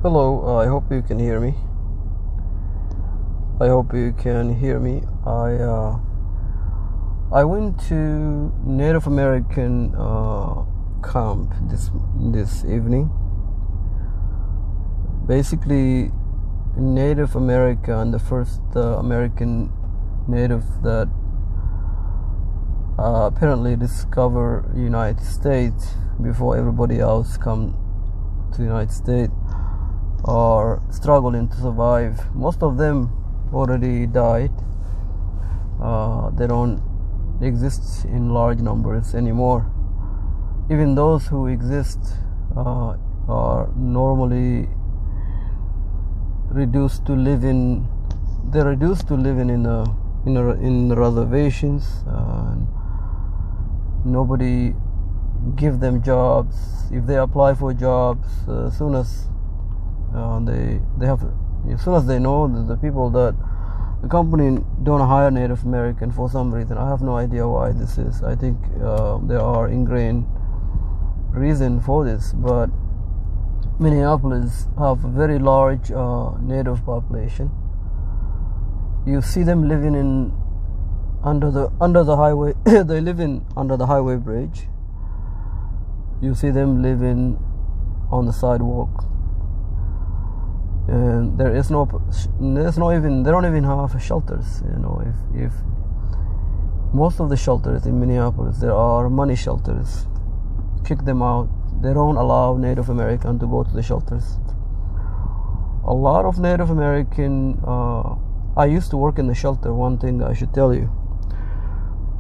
Hello, I hope you can hear me. I went to Native American camp this evening. Basically, Native American, the first American native that apparently discovered United States before everybody else come to the United States, are struggling to survive. Most of them already died. They don't exist in large numbers anymore. Even those who exist are normally reduced to living. They're reduced to living in reservations. Nobody give them jobs. If they apply for jobs, as soon as they know that the people that the company don't hire Native American for some reason. I have no idea why this is. I think there are ingrained reason for this, but Minneapolis have a very large native population. You see them living under the highway. They live under the highway bridge. You see them living on the sidewalk, and they don't even have shelters. If most of the shelters in Minneapolis, there are money shelters. Kick them out. They don't allow Native American to go to the shelters. A lot of Native American. I used to work in the shelter. One thing I should tell you,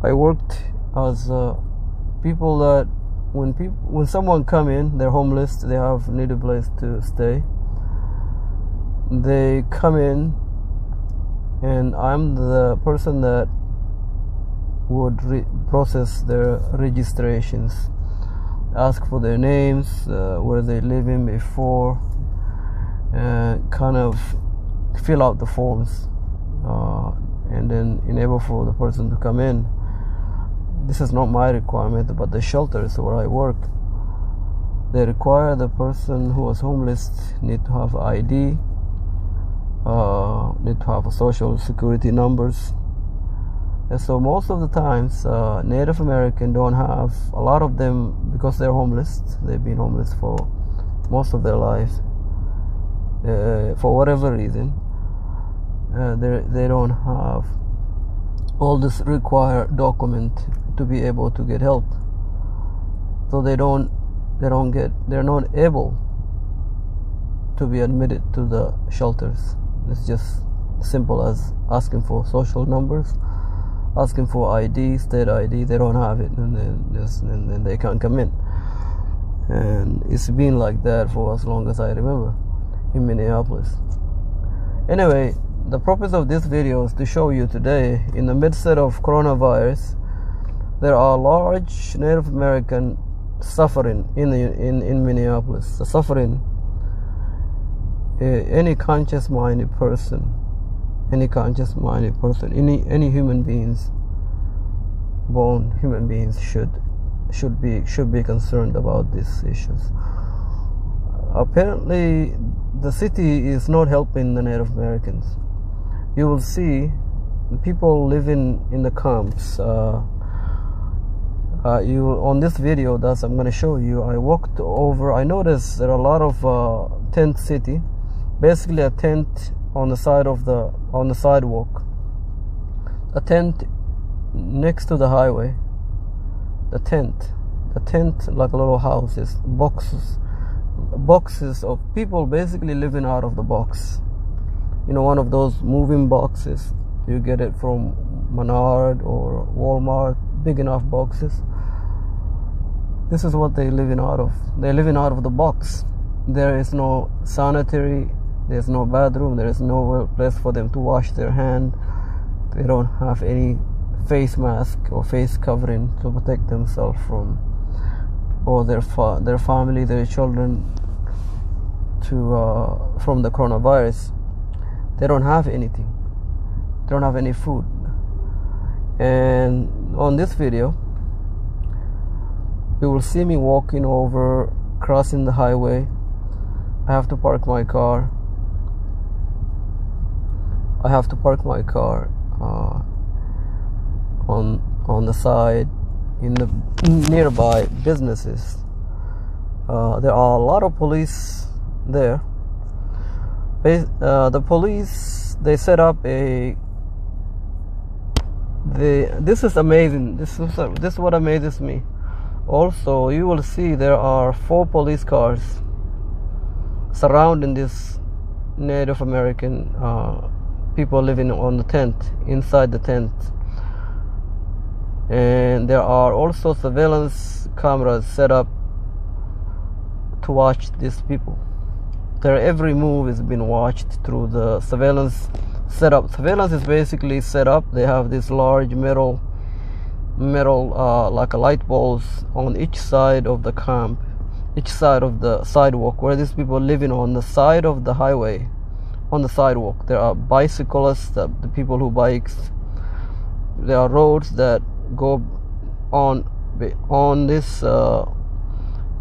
I worked as people that when someone come in, they're homeless, they need a place to stay. They come in, and I'm the person that would process their registrations, ask for their names, where they live in before, and kind of fill out the forms, and then enable for the person to come in. This is not my requirement, but the shelters where I work, they require the person who was homeless need to have ID, need to have a social security numbers. And so most of the times Native American don't have, a lot of them, because they're homeless. They've been homeless for most of their lives, for whatever reason. They don't have all this required document to be able to get help. So they're not able to be admitted to the shelters. It's just simple as asking for social numbers, asking for ID, state ID. They don't have it, and then they can't come in. And it's been like that for as long as I remember in Minneapolis. Anyway, the purpose of this video is to show you today, in the midst of coronavirus, there are large Native American suffering in Minneapolis. The suffering, any conscious-minded person, any human beings, born human beings should be concerned about these issues. Apparently, the city is not helping the Native Americans. You will see the people living in the camps. On this video that I'm going to show you, I walked over. I noticed there are a lot of tent city, basically a tent on the sidewalk, a tent next to the highway. The tent like a little houses, boxes of people basically living out of the box. One of those moving boxes. You get it from Menard or Walmart, big enough boxes. This is what they're living out of. They're living out of the box. There is no sanitary, there's no bathroom, there is no place for them to wash their hand. They don't have any face mask or face covering to protect themselves from, or their family, their children, from the coronavirus. They don't have anything. They don't have any food. And on this video, you will see me walking over, crossing the highway, I have to park my car. I have to park my car on the side in the nearby businesses. There are a lot of police there. The police, they set up this is amazing. This is what amazes me. Also, you will see there are 4 police cars surrounding this Native American people living on the tent, inside the tent. And there are also surveillance cameras set up to watch these people. Their every move is being watched through the surveillance setup. Surveillance is basically set up. They have these large metal like a light bulbs on each side of the camp, each side of the sidewalk where these people are living on the side of the highway, on the sidewalk. There are bicyclists, the people who bikes. There are roads that go on this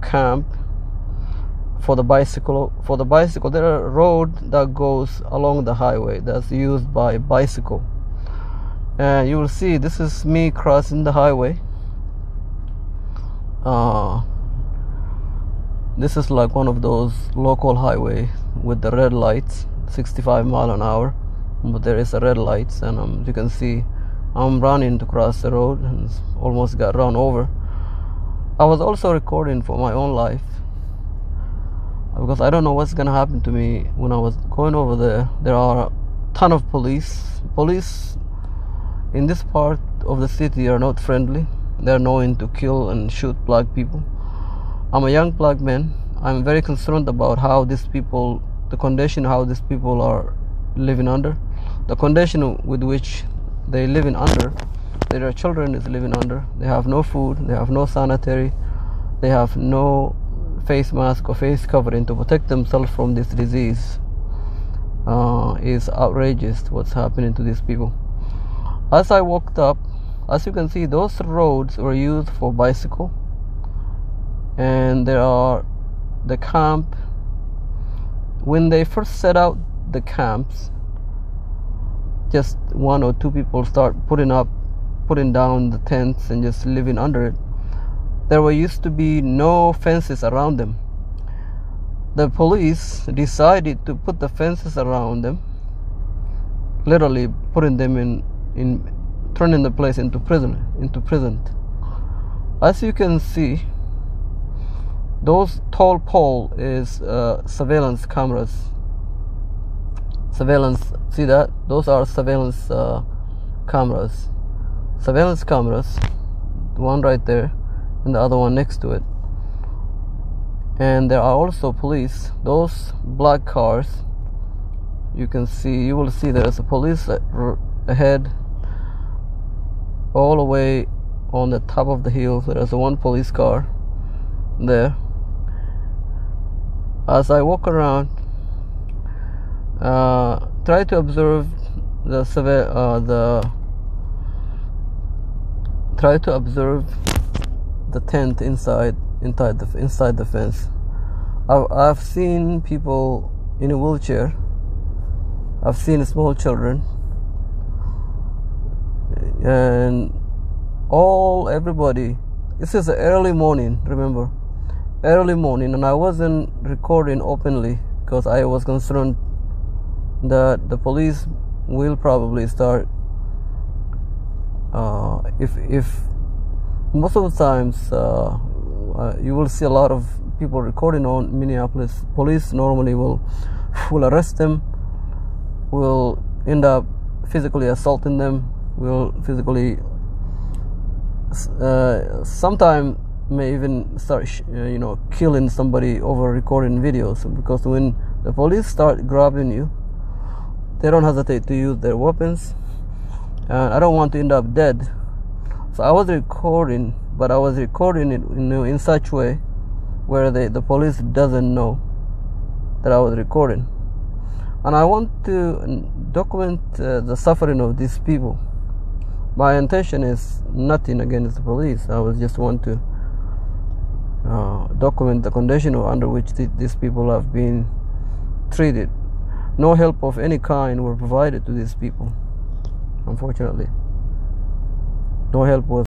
camp for the bicycle. There are a road that goes along the highway that's used by bicycle. And you will see this is me crossing the highway. This is like one of those local highway with the red lights, 65 miles an hour, but there is a red lights, and you can see I'm running to cross the road and almost got run over. I was also recording for my own life because I don't know what's gonna happen to me when I was going over there. There are a ton of police in this part of the city are not friendly. They're known to kill and shoot black people. I'm a young black man. I'm very concerned about how these people, the condition how these people are living under, the condition with which they living under, their children is living under. They have no food, they have no sanitary, they have no face mask or face covering to protect themselves from this disease. Is outrageous what's happening to these people. As I walked up, as you can see, those roads were used for bicycle, and there are the camp. When they first set out the camps, just 1 or 2 people start putting down the tents and just living under it. There used to be no fences around them. The police decided to put the fences around them, literally putting them in turning the place into prison. As you can see, those tall pole is surveillance cameras. See that? Those are surveillance cameras. Surveillance cameras, the one right there and the other one next to it. And there are also police. Those black cars, you will see there's a police ahead, all the way on the top of the hill. There's one police car there. As I walk around, try to observe the tent inside the fence. I've seen people in a wheelchair. I've seen small children, and everybody. This is early morning, remember, early morning, and I wasn't recording openly because I was concerned that the police will probably start. If most of the times you will see a lot of people recording on Minneapolis. Police normally will arrest them, will end up physically assaulting them, will physically sometimes may even start killing somebody over recording videos, because when the police start grabbing you, they don't hesitate to use their weapons, and I don't want to end up dead. So I was recording, but I was recording it in such way where the police doesn't know that I was recording, and I want to document the suffering of these people. My intention is nothing against the police. I was just want to document the condition under which these people have been treated. No help of any kind were provided to these people, unfortunately. No help was